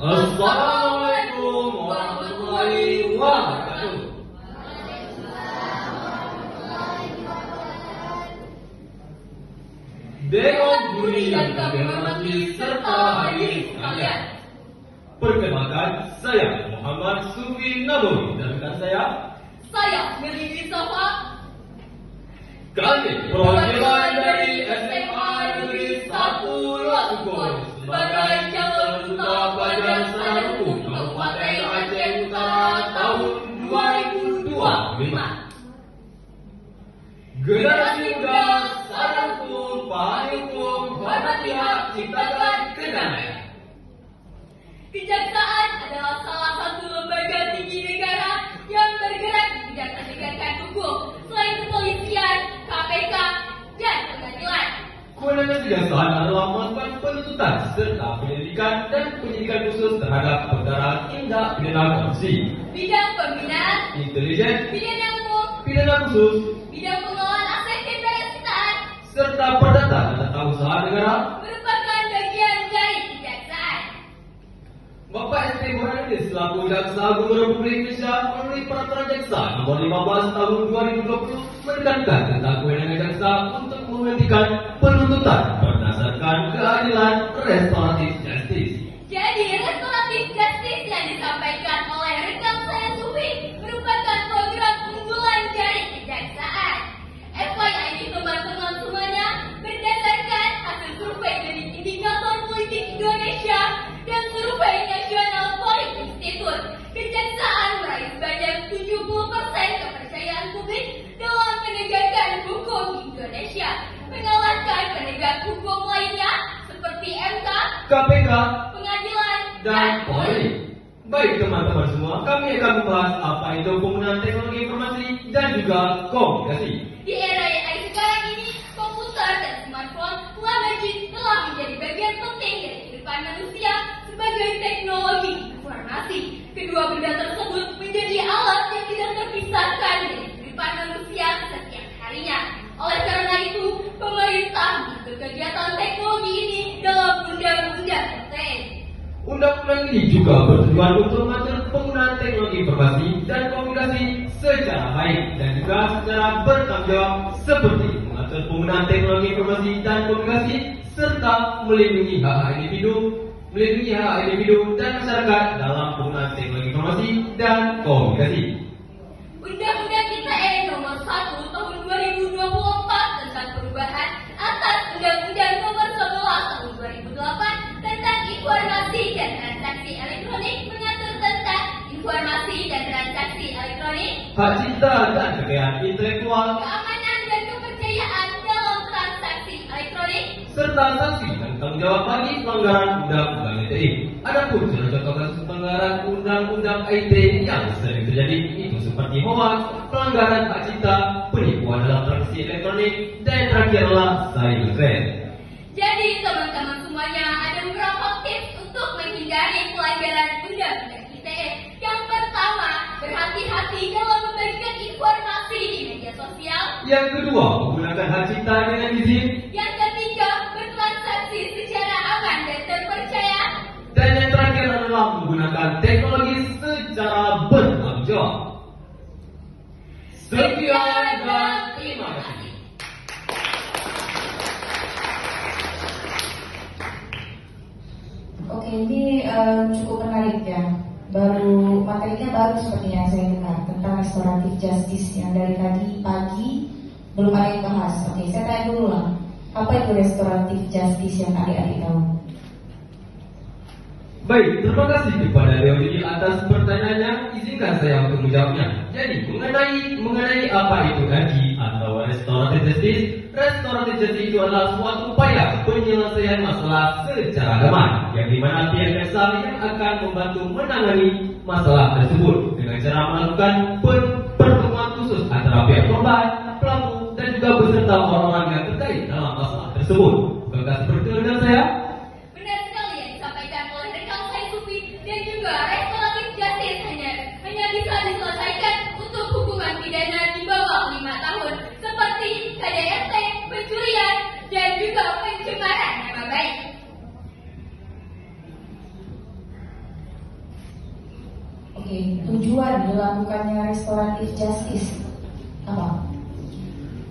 Assalamualaikum warahmatullahi wabarakatuh. Dewan Juri yang kami hormati serta hadirin sekalian. Perkenalkan, saya Muhammad Sufi Nabawi dan rekan saya Melili Sofa. Kami perwakilan dari SMA Negeri 1 Lasukon sebagai calon duta pelajar secara hukum Kabupaten Aceh Utara tahun 2025. Generasi muda, sadar hukum, pahami hukum, hormati hak, ciptakan kedamaian. Kejaksaan adalah salah satu lembaga tinggi negara yang bergerak di bidang penegakan hukum selain kepolisian, KPK, dan pengadilan. Kewenangan kejaksaan adalah melakukan penuntutan serta penyelidikan dan penyidikan khusus terhadap perkara tindak pidana korupsi, Bidang pembinaan, intelijen, pidana umum, pidana khusus, bidang pengelolaan aset dan dana sitaan serta perdata dan tata usaha negara. merupakan bagian dari kejaksaan. Bapak S.P. Burhanuddin selaku Jaksa Agung Republik Indonesia melalui Peraturan Jaksa Nomor 15 Tahun 2020 menekankan tentang kewenangan jaksa untuk menghentikan penuntutan berdasarkan keadilan restoratif justice. Jadi, restoratif justice yang disampaikan oleh rekan saya Sufi merupakan program unggulan dari kejaksaan. FYI ini teman-teman semuanya, berdasarkan hasil survei dari Indikator Politik Indonesia dan Survei Nasional Politik Institute, kejaksaan meraih sebanyak 70% kepercayaan publik dalam penegakan hukum di Indonesia, mengalahkan penegak hukum lainnya seperti MK, KPK, pengadilan, dan Polri. Baik teman-teman semua, kami akan membahas apa itu penggunaan teknologi informasi dan juga komunikasi. Di era AI sekarang ini, komputer dan smartphone telah menjadi bagian penting dari kehidupan manusia sebagai teknologi informasi. Kedua benda tersebut menjadi alat yang tidak terpisahkan dari kehidupan manusia setiap harinya. Oleh karena itu, pemerintah mengatur kegiatan teknologi ini dalam Undang-Undang ITE. Undang-undang ini juga bertujuan untuk mengatur penggunaan teknologi informasi dan komunikasi secara baik dan juga secara bertanggung jawab, seperti mengatur penggunaan teknologi informasi dan komunikasi serta melindungi hak individu dan masyarakat dalam penggunaan teknologi informasi dan komunikasi. Undang-Undang ITE Nomor 1 Tahun 2024 tentang perubahan atas Undang-Undang Nomor 11 Tahun 2008 tentang informasi dan transaksi elektronik mengatur tentang informasi dan transaksi elektronik, Hak cipta dan kekayaan intelektual, keamanan dan kepercayaan dalam transaksi elektronik, serta sanksi dan tanggung jawab bagi pelanggaran Undang-Undang ITE. Adapun contoh kasus pelanggaran Undang-Undang ITE yang sering terjadi itu seperti hoax, pelanggaran hak cipta, penipuan dalam transaksi elektronik, dan terakhirlah cybercrime. Jadi teman-teman semuanya, ada beberapa tips untuk menghindari pelanggaran Undang-Undang ITE. Yang pertama, berhati-hati dalam membagikan informasi di media sosial. Yang kedua, menggunakan hak cipta dengan izin. Yang ketiga, bertransaksi secara aman dan terpercaya. Dan yang terakhir adalah menggunakan teknologi secara bertanggung jawab. Sekian dan terima kasih. Oke, ini cukup menarik ya. Materinya baru seperti yang saya dengar tentang restoratif justice yang dari tadi pagi belum ada yang bahas. Oke, saya tanya dulu lah, apa itu restoratif justice yang adik-adik tahu? Baik, terima kasih kepada Leonie atas pertanyaannya. Izinkan saya untuk menjawabnya. Jadi, mengenai apa itu RJ atau restoratif justice? Restoratif justice itu adalah suatu upaya penyelesaian masalah secara damai, yang dimana pihak jaksa yang akan membantu menangani masalah tersebut dengan cara melakukan pertemuan khusus antara pihak korban, pelaku, dan juga beserta orang-orang yang terkait dalam masalah tersebut. Bukankah seperti itu dengan saya? Benar sekali yang disampaikan oleh rekan saya Sufi, dan juga restoratif justice hanya bisa diselesaikan untuk hukuman pidana di bawah 5 tahun seperti KDRT, pencurian, dan juga pencemaran nama baik. tujuan dilakukannya restoratif justice apa?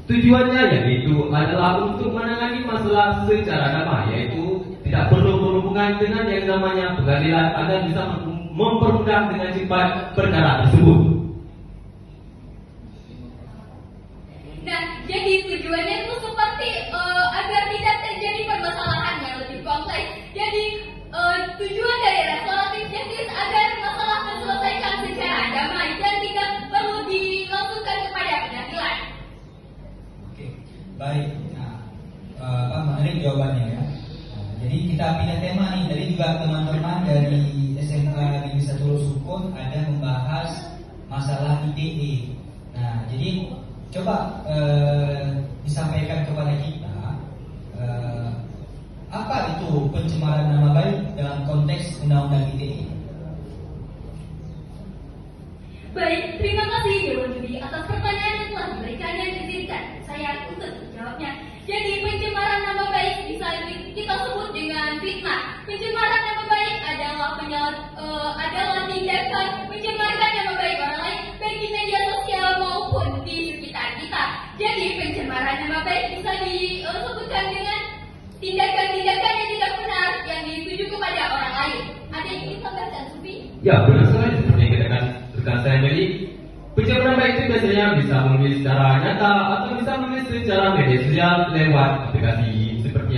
Tujuannya yaitu adalah untuk menangani masalah secara damai, yaitu tidak perlu berhubungan dengan yang namanya pengadilan agar bisa mempermudah dengan cepat perkara tersebut. Nah, jadi tujuannya itu seperti agar tidak terjadi permasalahan yang lebih kompleks. Jadi tujuan dari restoratif justice agar masalah terselesaikan secara damai dan tidak perlu dilangsungkan kepada pengadilan. Oke, baik. Nah, Pak menarik jawabannya ya. Nah, jadi kita pindah tema nih. Tadi juga teman-teman dari SMA Negeri 1 Sukun ada membahas masalah ITE. Nah, jadi coba disampaikan kepada kita apa itu pencemaran nama baik dalam konteks Undang-Undang ITE. Baik, terima kasih Dewan Juri atas pertanyaan yang telah diberikan dan izinkan saya untuk menjawabnya. Jadi pencemaran nama baik bisa kita sebut dengan fitnah. Pencemaran nama baik adalah tindakan mencemarkan nama baik orang lain baik di media sosial maupun di sekitar kita. Jadi pencemaran nama baik bisa disebutkan dengan tindakan-tindakan yang tidak benar yang dituju kepada orang lain. Ada yang ingin tambahkan, Sufi? Ya, benar sekali seperti yang katakan rekan saya Meli. Pencemaran baik itu biasanya bisa menulis secara nyata atau bisa menulis secara media sosial lewat aplikasi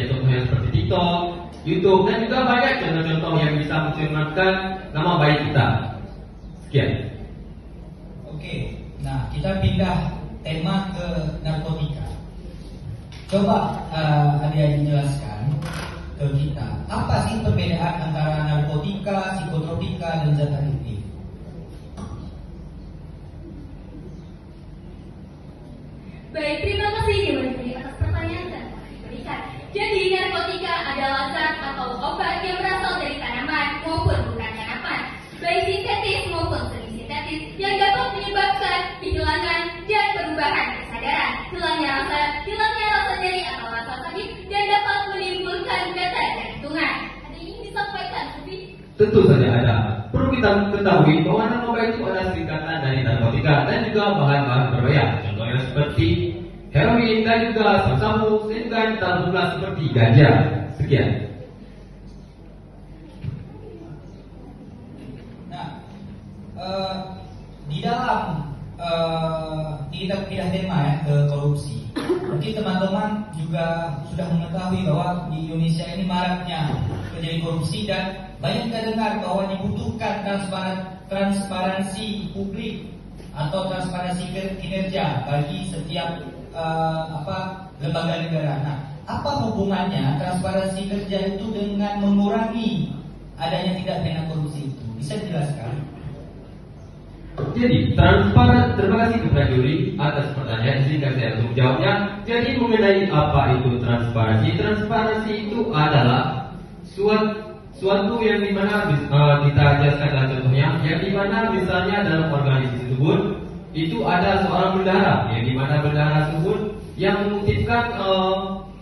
contohnya seperti TikTok, YouTube, dan juga banyak contoh-contoh yang bisa mencemarkan nama baik kita. Sekian. Oke, nah kita pindah tema ke narkotika. Coba ada yang menjelaskan ke kita apa sih perbedaan antara narkotika, psikotropika, dan zat adiktif. Baik, terima kasih Dewan Juri atas pertanyaan dan diberikan. Jadi narkotika adalah zat atau obat yang berasal dari tanaman maupun bukan tanaman, baik sintetis maupun semi-sintetis, yang dapat menyebabkan kehilangan dan perubahan kesadaran, hilangnya rasa nyeri atau rasa sakit, dan dapat menimbulkan gatal jantungan. Ada yang ingin disampaikan, Sufi? Tentu saja ada. Perlu kita ketahui bahwa narkoba itu adalah singkatan dari narkotika dan juga bahan-bahan berbahaya. Contohnya seperti heroin dan juga sabu-sabu, dan juga ditambah seperti ganja. Sekian. Nah, di dalam kita pindah tema ya ke korupsi. Nanti teman-teman juga sudah mengetahui bahwa di Indonesia ini maraknya terjadi korupsi dan banyak kita dengar bahwa dibutuhkan transparansi publik atau transparansi kinerja bagi setiap lembaga negara. Nah, apa hubungannya transparansi kerja itu dengan mengurangi adanya tindak pidana korupsi itu? Bisa dijelaskan? Jadi, transparan, terima kasih kepada juri atas pertanyaan, izinkan saya untuk menjawabnya. Jadi, mengenai apa itu transparansi? Transparansi itu adalah suatu yang dimana kita jelaskan dalam contohnya, yang dimana misalnya dalam organisasi tersebut itu ada seorang bendahara, yang dimana bendahara tersebut yang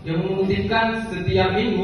mengutipkan setiap minggu